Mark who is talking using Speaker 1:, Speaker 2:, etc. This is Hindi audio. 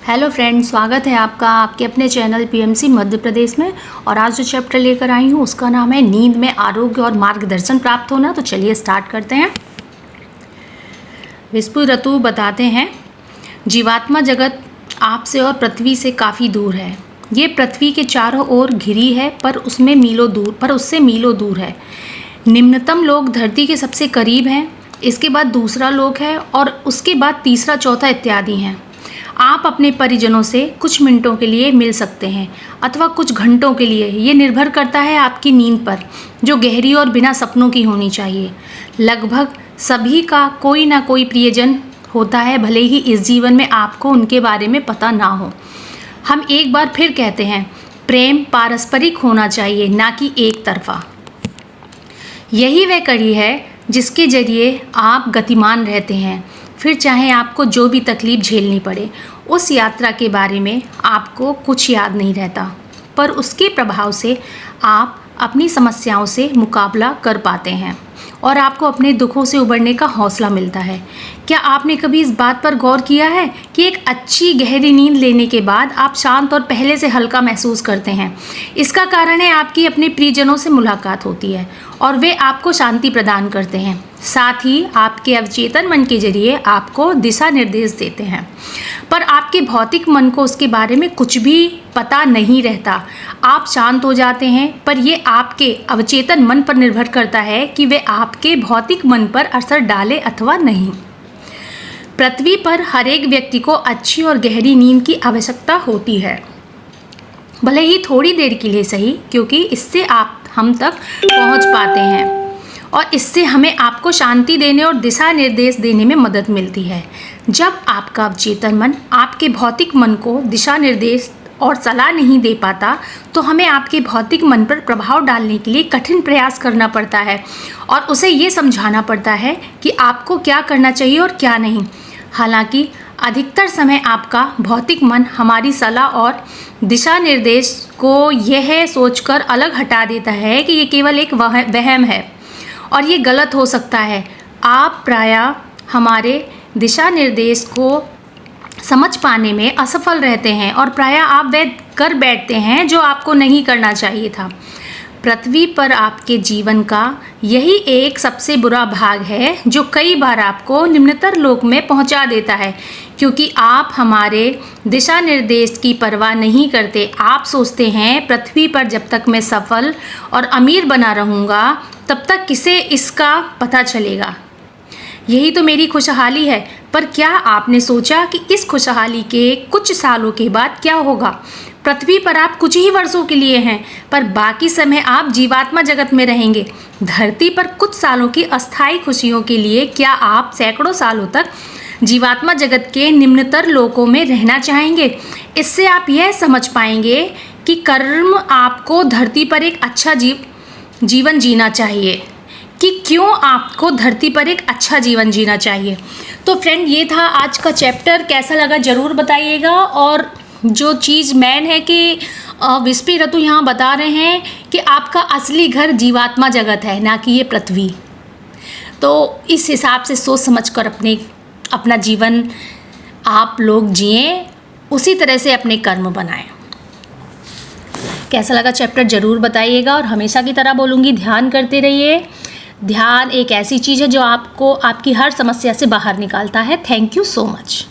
Speaker 1: हेलो फ्रेंड्स, स्वागत है आपका आपके अपने चैनल पीएमसी मध्य प्रदेश में। और आज जो चैप्टर लेकर आई हूँ उसका नाम है नींद में आरोग्य और मार्गदर्शन प्राप्त होना। तो चलिए स्टार्ट करते हैं। विस्पुरतु बताते हैं, जीवात्मा जगत आपसे और पृथ्वी से काफ़ी दूर है। ये पृथ्वी के चारों ओर घिरी है पर उससे मीलों दूर है। निम्नतम लोग धरती के सबसे करीब हैं, इसके बाद दूसरा लोक है और उसके बाद तीसरा चौथा इत्यादि हैं। आप अपने परिजनों से कुछ मिनटों के लिए मिल सकते हैं अथवा कुछ घंटों के लिए। ये निर्भर करता है आपकी नींद पर, जो गहरी और बिना सपनों की होनी चाहिए। लगभग सभी का कोई ना कोई प्रियजन होता है, भले ही इस जीवन में आपको उनके बारे में पता ना हो। हम एक बार फिर कहते हैं, प्रेम पारस्परिक होना चाहिए, ना कि एक तरफा। यही वह कड़ी है जिसके जरिए आप गतिमान रहते हैं, फिर चाहे आपको जो भी तकलीफ झेलनी पड़े। उस यात्रा के बारे में आपको कुछ याद नहीं रहता, पर उसके प्रभाव से आप अपनी समस्याओं से मुकाबला कर पाते हैं और आपको अपने दुखों से उबरने का हौसला मिलता है। क्या आपने कभी इस बात पर गौर किया है कि एक अच्छी गहरी नींद लेने के बाद आप शांत और पहले से हल्का महसूस करते हैं? इसका कारण है आपकी अपने प्रियजनों से मुलाकात होती है और वे आपको शांति प्रदान करते हैं। साथ ही आपके अवचेतन मन के जरिए आपको दिशा निर्देश देते हैं, पर आपके भौतिक मन को उसके बारे में कुछ भी पता नहीं रहता। आप शांत हो जाते हैं, पर ये आपके अवचेतन मन पर निर्भर करता है कि वे आपके भौतिक मन पर असर डाले अथवा नहीं। पृथ्वी पर हर एक व्यक्ति को अच्छी और गहरी नींद की आवश्यकता होती है, भले ही थोड़ी देर के लिए सही, क्योंकि इससे आप हम तक पहुंच पाते हैं और इससे हमें आपको शांति देने और दिशा निर्देश देने में मदद मिलती है। जब आपका अवचेतन मन आपके भौतिक मन को दिशा निर्देश और सलाह नहीं दे पाता, तो हमें आपके भौतिक मन पर प्रभाव डालने के लिए कठिन प्रयास करना पड़ता है और उसे ये समझाना पड़ता है कि आपको क्या करना चाहिए और क्या नहीं। हालांकि अधिकतर समय आपका भौतिक मन हमारी सलाह और दिशा निर्देश को यह सोचकर अलग हटा देता है कि ये केवल एक वहम है और ये गलत हो सकता है। आप प्रायः हमारे दिशा निर्देश को समझ पाने में असफल रहते हैं और प्रायः आप वह कर बैठते हैं जो आपको नहीं करना चाहिए था। पृथ्वी पर आपके जीवन का यही एक सबसे बुरा भाग है जो कई बार आपको निम्नतर लोक में पहुंचा देता है, क्योंकि आप हमारे दिशा निर्देश की परवाह नहीं करते। आप सोचते हैं, पृथ्वी पर जब तक मैं सफल और अमीर बना रहूँगा तब तक किसे इसका पता चलेगा। यही तो मेरी खुशहाली है। पर क्या आपने सोचा कि इस खुशहाली के कुछ सालों के बाद क्या होगा? पृथ्वी पर आप कुछ ही वर्षों के लिए हैं, पर बाकी समय आप जीवात्मा जगत में रहेंगे। धरती पर कुछ सालों की अस्थायी खुशियों के लिए क्या आप सैकड़ों सालों तक जीवात्मा जगत के निम्नतर लोकों में रहना चाहेंगे? इससे आप यह समझ पाएंगे कि कर्म आपको धरती पर एक अच्छा जीवन जीना चाहिए, कि क्यों आपको धरती पर एक अच्छा जीवन जीना चाहिए। तो फ्रेंड, ये था आज का चैप्टर। कैसा लगा ज़रूर बताइएगा। और जो चीज़ मेन है कि विस्पुरतु यहाँ बता रहे हैं कि आपका असली घर जीवात्मा जगत है, ना कि ये पृथ्वी। तो इस हिसाब से सोच समझकर अपना जीवन आप लोग जिएं, उसी तरह से अपने कर्म बनाएं। कैसा लगा चैप्टर ज़रूर बताइएगा। और हमेशा की तरह बोलूँगी, ध्यान करते रहिए। ध्यान एक ऐसी चीज़ है जो आपको आपकी हर समस्या से बाहर निकालता है। Thank you so much.